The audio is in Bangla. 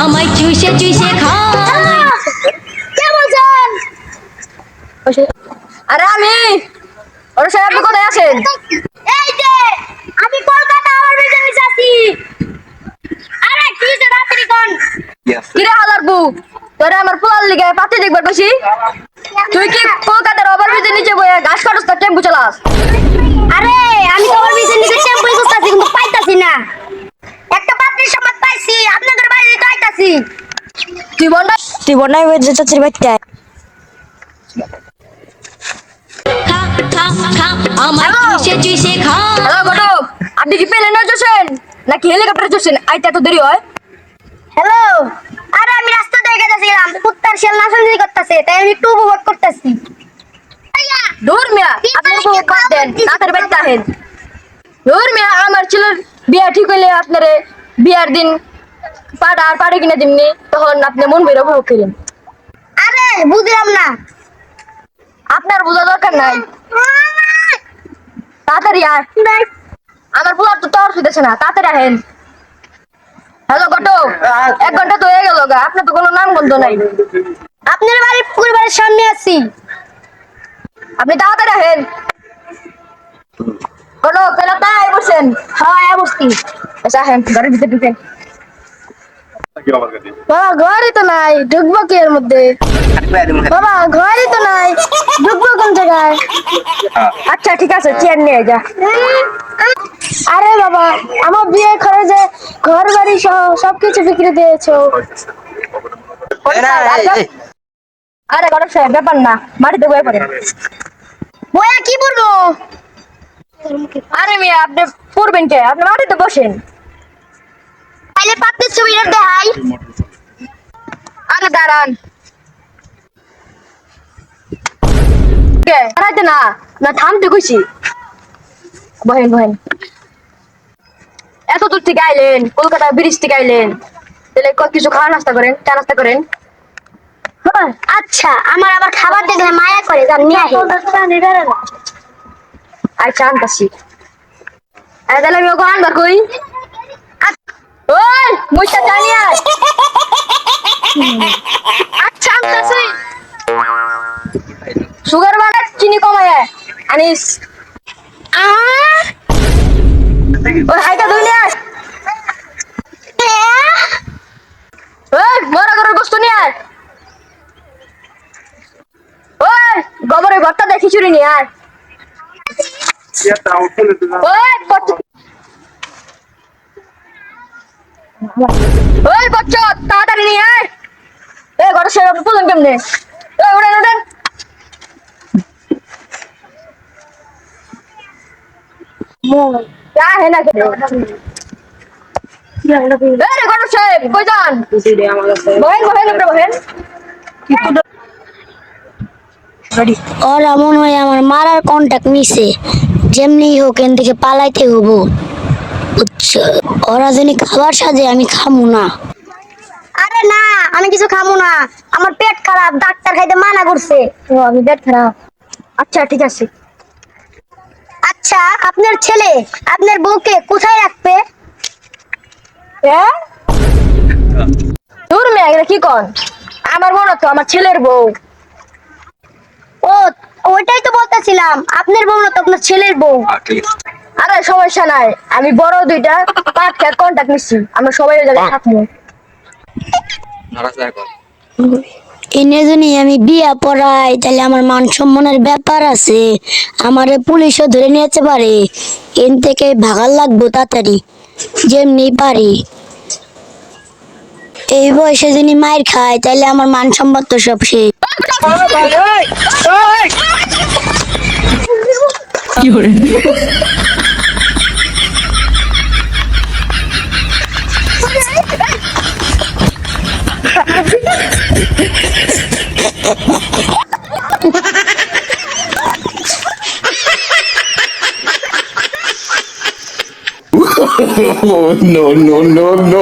আমায় চুষে চুষে খায়। কে বলছেন? আরে আমি ওর সাহেব, আপনি কোথায় আছেন? এই যে আমি কলকাতা আমার ভিতরে নিচে আছি। আরে কি যে রাত্রি কোন? কিরে হালার বউ, তোরে আমার পোলার লিগে পাতি দেখবার বসি। তুই কি কলকাতার ওভার ব্রিজের নিচে বয়ে ঘাস কাটস না টেম্পু চালাস? আরে আমি তো আমার ভিতরে নিচে টেম্পো খুঁজতাছি কিন্তু পাইতাছি না। একটা পাত্রীর সমাজ পাইছি, আপনাদের বাড়িতে তো আইতাছি। তুই বন্ডাই বেজে চাচির বাচ্চা। খা খা খা আমায় হ্যালো। চুষে চুষে খায়। হ্যালো ঘটক, আপনি কি প্লেনে যাচ্ছেন নাকি হেলিকপ্টারে যাচ্ছেন? আইতে এত দেরি হয়? হ্যালো, আরে আমি রাস্তা দিয়ে গেছিলাম, কুত্তার শেল নাচনজি করতেছে, তাই আমি একটু উপভোগ করতেছি। দূর মিয়া, আপনি উপভোগ বাদ দেন, তাড়াতাড়ি বাড়িতে আহেন। দূর মিয়া, আমার ছেলের বিয়া ঠিক হইলে আপনারে বিয়ার দিন পাড়া আর পাড়ে কিনে দিমনি, তখন আপনি মন বের উপভোগ করেন। আরে বুঝলাম না। আপনার বোঝা দরকার নাই, তাড়াতাড়ি আয়। আমার পোলার তো তর হইতেছে না, তাড়াতাড়ি আহেন। হ্যালো ঘটক, 1 ঘন্টা তো হয়ে গেল গা, আপনার তো কোনো নাম গন্ধ নাই। আপনার বাড়ির পরিবারের সামনে আছি। আপনি তাড়াতাড়ি আহেন। ঘটক, তাহলে তাই বসেন। হ্যাঁ বসছি। আচ্ছা আহেন, ঘরের ভিতরে ঢুকেন। বাবা ঘরই তো নাই, ঢুকবো কি এর মধ্যে? বাবা ঘরই তো নাই, ঢুকবো কোন জায়গায়? আচ্ছা ঠিক আছে, চেয়ার নিয়ে যা। আরে বাবা, আমার বিয়ে খরচে ঘর বাড়ি সহ সবকিছু বিক্রি দিয়েছো। আরে ঘটক সাহেব, ব্যাপার না, মাটিতে বয়ে পড়েন। বয়া কি বলবো? আরে মিয়া, আপনি পড়বেন কে? আপনি মাটিতে বসেন। তাইলে পাত্রের ছবিটা দেখাই। আরে দাঁড়ান। কে দাঁড়াইতে না, না থামতে কইছি। বহেন বহেন। এত দূর থেকে আইলেন, কলকাতা ব্রিজ থেকে আইলেন, তাহলে কিছু খাওয়া নাস্তা করেন, চা নাস্তা করেন। হ্যাঁ, আচ্ছা আমার আবার খাবার দেখলে মায়া করে, যান নিয়ে আসি। আচ্ছা আনতাছি। তাহলে আমি ওকে আনবার কই। ওই মুইটা জানি আর। আচ্ছা আনতাছি। সুগার বাড়া, চিনি কমায় আনিস। ওই হাইটা ধুই নিয়ে আয়। ওই মরা গরুর গোস্ত নিয়ে আয়। ওই গোবরের ঘরটা দিয়ে খিচুড়ি নিয়ে আয়। ওই ওই বচ্চা, তাড়াতাড়ি নিয়ে আয়। এই ঘরের সে পুজন কেমনে? ওই উড়েন উড়েন। যা হে না কেন? এই ঘরের সাহেব কই যান? বহেন বহেন, আমরা বহেন। ওরা মনে হয় আমার মারার কন্টাক্ট নিছে, যেমনি হোক এন থেকে পালাইতে হবো। বুঝছো? ওরা যদি খাবার সাজে আমি খামু না। আরে না, আমি কিছু খামু না, আমার পেট খারাপ, ডাক্তার খাইতে মানা করছে। ও আমি পেট খারাপ। আচ্ছা ঠিক আছে। আচ্ছা আপনার ছেলে আপনার বউকে কোথায় রাখবে? হ্যাঁ? দূর মেয়ে, এগুলা কি কন? আমার বোন তো, আমার ছেলের বউ। ও ওইটাই তো বলতেছিলাম, আপনার বউ না তো আপনার ছেলের বউ। আরে সমস্যা নাই, আমি বড় দুইটা পাঁচ খেত কন্টাক্ট নিচ্ছি, আমরা সবাই ওই জায়গায় থাকবো। এনে যদি আমি বিয়া পড়াই তাহলে আমার মান সম্মানের ব্যাপার আছে, আমারে পুলিশও ধরে নিয়ে যেতে পারে। এন থেকে ভাগার লাগবো তাড়াতাড়ি, যেমনি পারি। এই বয়সে যদি মায়ের খায় তাহলে আমার মান সম্মান তো সব শেষ। Oh, no, no, no, no.